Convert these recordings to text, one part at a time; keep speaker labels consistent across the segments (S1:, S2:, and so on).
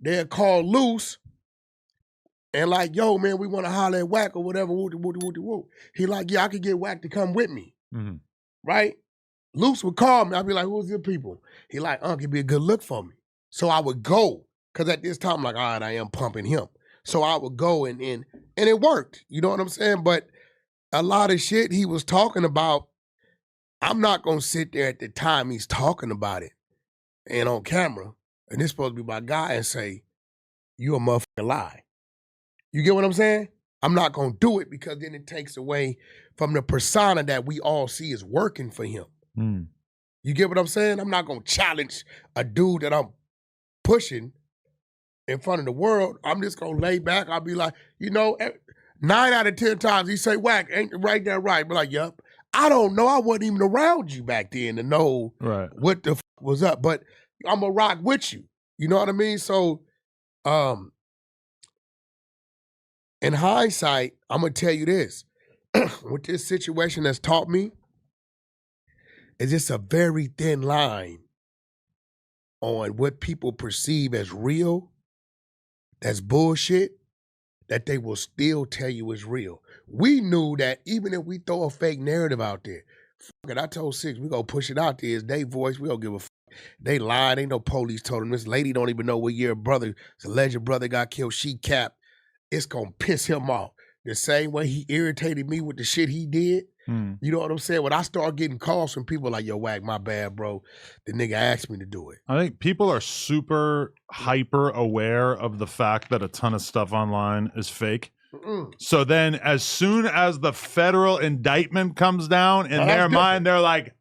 S1: they'll call loose and like, yo, man, we want to holler at Wack or whatever. Woo. He like, yeah, I could get Wack to come with me.
S2: Mm-hmm.
S1: Right? Luce would call me. I'd be like, who's your people? He like, it'd be a good look for me. So I would go. Because at this time, I'm like, all right, I am pumping him. So I would go and it worked. You know what I'm saying? But a lot of shit he was talking about, I'm not going to sit there at the time he's talking about it and on camera, and this supposed to be my guy, and say, you a motherfucking lie. You get what I'm saying? I'm not going to do it because then it takes away from the persona that we all see is working for him.
S2: Mm.
S1: You get what I'm saying? I'm not going to challenge a dude that I'm pushing in front of the world. I'm just going to lay back. I'll be like, 9 out of 10 times he say, Wack, ain't right there right? Be like, yup. I don't know. I wasn't even around you back then to know what the was up. But I'm going to rock with you. You know what I mean? So, in hindsight, I'm going to tell you this. What this situation has taught me is it's a very thin line on what people perceive as real, that's bullshit, that they will still tell you is real. We knew that even if we throw a fake narrative out there, fuck it, I told Six, we gonna push it out there. It's their voice, we don't give a fuck. They lied, ain't no police told them. This lady don't even know what year brother, his alleged brother got killed, she capped. It's gonna piss him off. The same way he irritated me with the shit he did. You know what I'm saying? When I start getting calls from people like, yo, Wack, my bad, bro. The nigga asked me to do it.
S2: I think people are super hyper aware of the fact that a ton of stuff online is fake. So then as soon as the federal indictment comes down, in their mind, they're like,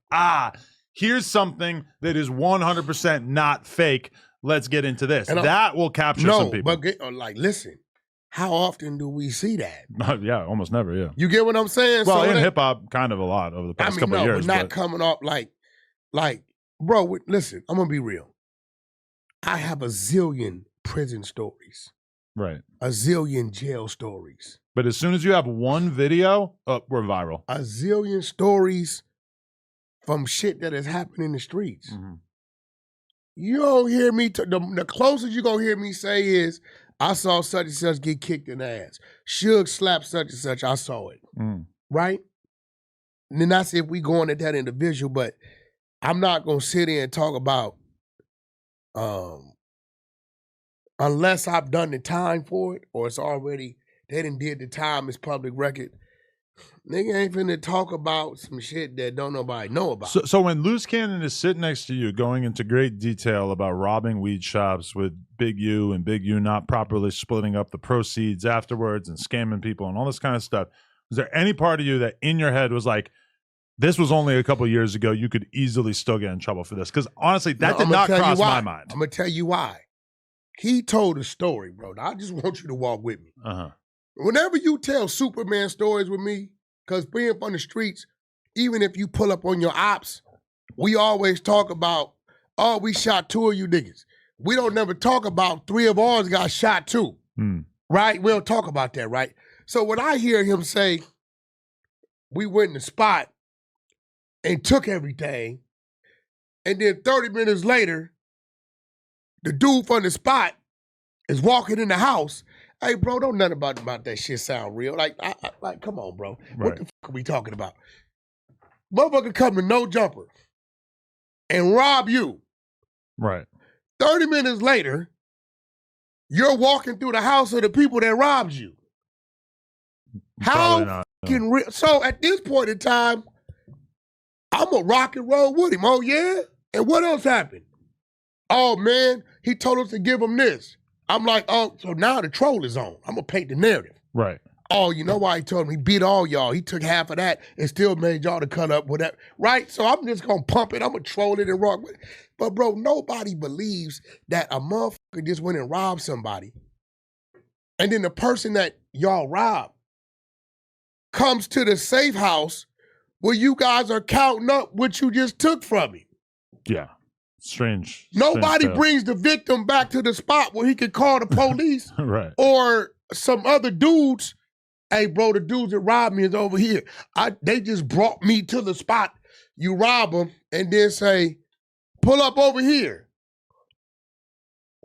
S2: here's something that is 100% not fake. Let's get into this. And that will capture some people.
S1: But listen. How often do we see that?
S2: Yeah, almost never, yeah.
S1: You get what I'm saying?
S2: Well, so in hip-hop, kind of a lot over the past couple of years.
S1: But not coming off like, bro, listen, I'm going to be real. I have a zillion prison stories.
S2: Right.
S1: A zillion jail stories.
S2: But as soon as you have one video, we're viral.
S1: A zillion stories from shit that has happened in the streets.
S2: Mm-hmm.
S1: You don't hear me, the closest you're going to hear me say is, I saw such and such get kicked in the ass. Suge slapped such and such. I saw it. Right? And then that's if we going at that individual, but I'm not going to sit here and talk about unless I've done the time for it or it's already, they done did the time, it's public record. Nigga ain't finna talk about some shit that don't nobody know about.
S2: So when Loose Cannon is sitting next to you, going into great detail about robbing weed shops with Big U and Big U not properly splitting up the proceeds afterwards and scamming people and all this kind of stuff, was there any part of you that in your head was like, this was only a couple years ago, you could easily still get in trouble for this? Because honestly, that did not cross my mind.
S1: I'm going to tell you why. He told a story, bro. Now, I just want you to walk with me. Whenever you tell Superman stories with me, because being from the streets, even if you pull up on your ops, we always talk about, oh, we shot 2 of you niggas. We don't never talk about 3 of ours got shot too, right? We don't talk about that, right? So when I hear him say, we went in the spot and took everything, and then 30 minutes later, the dude from the spot is walking in the house. Hey, bro, don't nothing about that shit sound real. Like, come on, bro.
S2: Right.
S1: What the fuck are we talking about? Motherfucker come to no jumper and rob you.
S2: Right.
S1: 30 minutes later, you're walking through the house of the people that robbed you. How fucking real? So at this point in time, I'm going to rock and roll with him. Oh, yeah? And what else happened? Oh, man, he told us to give him this. I'm like, oh, so now the troll is on. I'm going to paint the narrative.
S2: Right.
S1: Oh, you know why he told him? He beat all y'all. He took half of that and still made y'all to cut up with that. Right? So I'm just going to pump it. I'm going to troll it and rock with it. But, bro, nobody believes that a motherfucker just went and robbed somebody. And then the person that y'all robbed comes to the safe house where you guys are counting up what you just took from him.
S2: Yeah. Strange.
S1: Nobody brings the victim back to the spot where he can call the police.
S2: Right.
S1: Or some other dudes. Hey, bro, the dudes that robbed me is over here. They just brought me to the spot. You rob them and then say, pull up over here.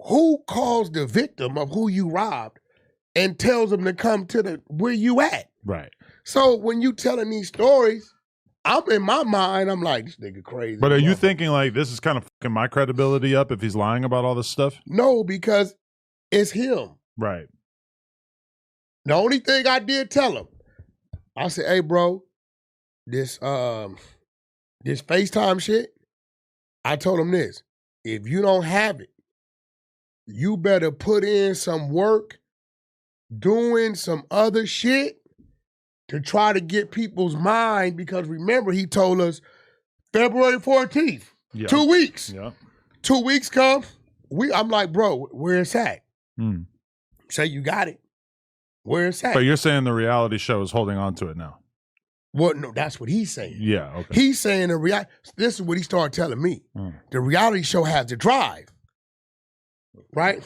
S1: who calls the victim of who you robbed and tells them to come to where you at?
S2: Right.
S1: So when you telling these stories, I'm in my mind, I'm like, this nigga crazy.
S2: But are you thinking like this is kind of fucking my credibility up if he's lying about all this stuff?
S1: No, because it's him.
S2: Right.
S1: The only thing I did tell him, I said, hey, bro, this FaceTime shit, I told him this. If you don't have it, you better put in some work doing some other shit to try to get people's mind, because remember, he told us February 14th, 2 weeks.
S2: Yeah.
S1: 2 weeks come, I'm like, bro, where it's at? Say you got it. Where it's at?
S2: But you're saying the reality show is holding on to it now.
S1: Well, no, that's what he's saying.
S2: Yeah, okay.
S1: He's saying this is what he started telling me. The reality show has the drive, right?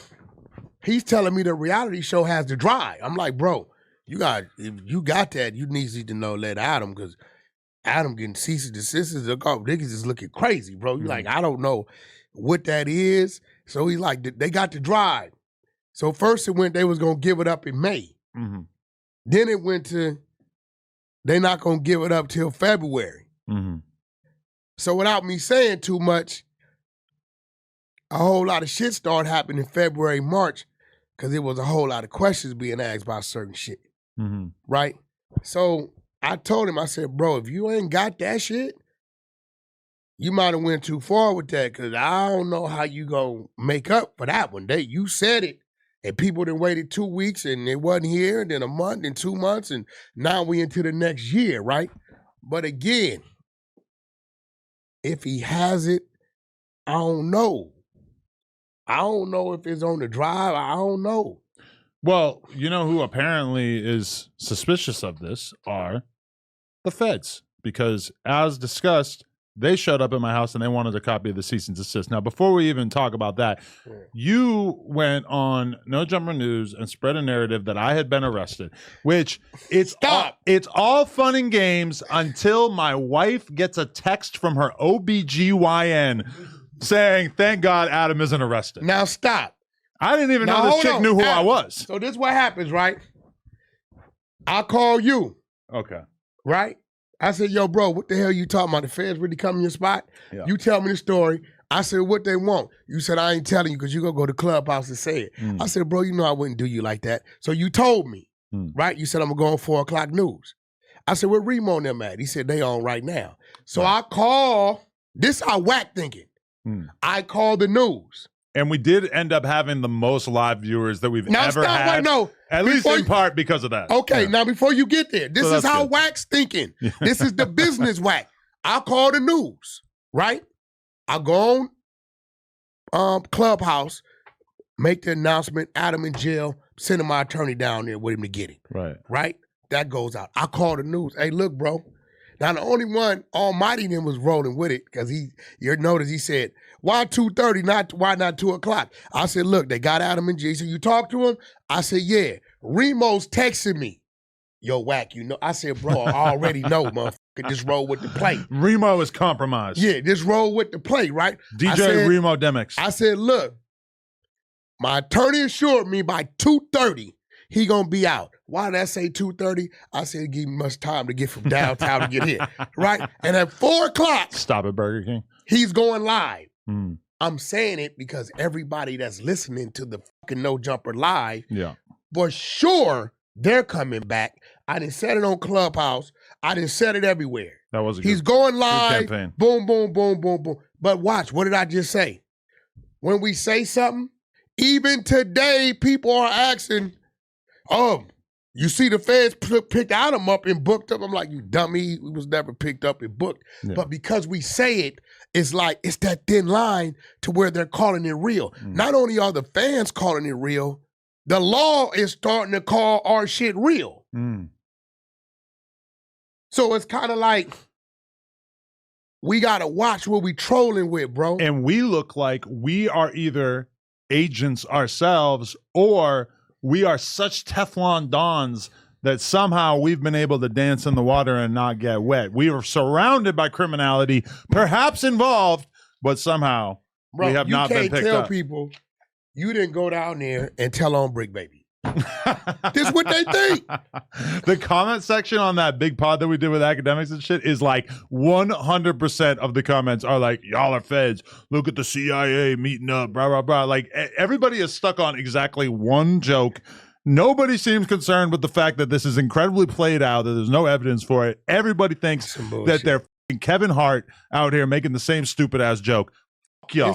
S1: He's telling me the reality show has the drive. I'm like, bro, if you got that, you need to know let Adam, because Adam getting cease and desist. Niggas is looking crazy, bro. You like, I don't know what that is. So he's like, they got the drive. So first it went, they was gonna give it up in May. Then it went to, they're not gonna give it up till February. So without me saying too much, a whole lot of shit started happening in February, March, because there was a whole lot of questions being asked about certain shit, right? So I told him, I said, bro, if you ain't got that shit, you might have went too far with that, because I don't know how you gonna make up for that one. You said it, and people done waited 2 weeks, and it wasn't here, and then a month, and 2 months, and now we into the next year, right? But again, if he has it, I don't know. I don't know if it's on the drive. I don't know.
S2: Well, you know who apparently is suspicious of this are the feds, because as discussed, they showed up at my house and they wanted a copy of the cease and desist. Now, before we even talk about that, you went on No Jumper News and spread a narrative that I had been arrested, which it's all fun and games until my wife gets a text from her OBGYN saying, thank God Adam isn't arrested.
S1: Now stop.
S2: I didn't even know this chick knew who I was.
S1: So this is what happens, right? I call you.
S2: Okay.
S1: Right? I said, yo, bro, what the hell you talking about? The feds really come in your spot?
S2: Yeah.
S1: You tell me the story. I said, what they want? You said, I ain't telling you because you going to go to Clubhouse and say it. I said, bro, you know I wouldn't do you like that. So you told me, right? You said, I'm going to go on 4 o'clock news. I said, where Remo and them at? He said, they on right now. So I call, this how Wack thinking. I call the news.
S2: And we did end up having the most live viewers that we've ever had.
S1: Right, no.
S2: At least in part because of that.
S1: Okay, now before you get there, this is how Wack's thinking. This is the business Wack. I call the news, right? I go on Clubhouse, make the announcement, Adam in jail, sending my attorney down there with him to get him. Right? That goes out. I call the news. Hey, look, bro. Now, the only one, Almighty then was rolling with it, because you notice he said, why 2:30, why not 2 o'clock? I said, look, they got Adam and G. He said, you talked to him? I said, yeah. Remo's texting me. Yo, Wack, you know. I said, bro, I already know, motherfucker. Just roll with the play.
S2: Remo is compromised.
S1: Yeah, just roll with the play, right?
S2: DJ Remo Demix.
S1: I said, look, my attorney assured me by 2:30, he gonna be out. Why did I say 2:30? I said give me much time to get from downtown to get here, right? And at 4 o'clock,
S2: stop at Burger King.
S1: He's going live. I'm saying it because everybody that's listening to the fucking No Jumper live, for sure they're coming back. I didn't set it on Clubhouse. I didn't set it everywhere.
S2: That was
S1: He's going live. Boom, boom, boom, boom, boom. But watch, what did I just say? When we say something, even today, people are asking, you see the feds picked Adam up and booked up. I'm like, you dummy, he was never picked up and booked. But because we say it, it's like, it's that thin line to where they're calling it real. Not only are the fans calling it real, the law is starting to call our shit real. So it's kind of like, we got to watch what we trolling with, bro.
S2: And we look like we are either agents ourselves or we are such Teflon Dons that somehow we've been able to dance in the water and not get wet. We are surrounded by criminality, perhaps involved, but somehow we have not been picked up.
S1: You can't tell people you didn't go down there and tell on Brick Baby. This is what they think.
S2: The comment section on that big pod that we did with academics and shit is like 100% of the comments are like, y'all are feds. Look at the CIA meeting up, blah, blah, blah. Like everybody is stuck on exactly one joke. Nobody seems concerned with the fact that this is incredibly played out, that there's no evidence for it. Everybody thinks that they're Kevin Hart out here making the same stupid ass joke. Fuck y'all.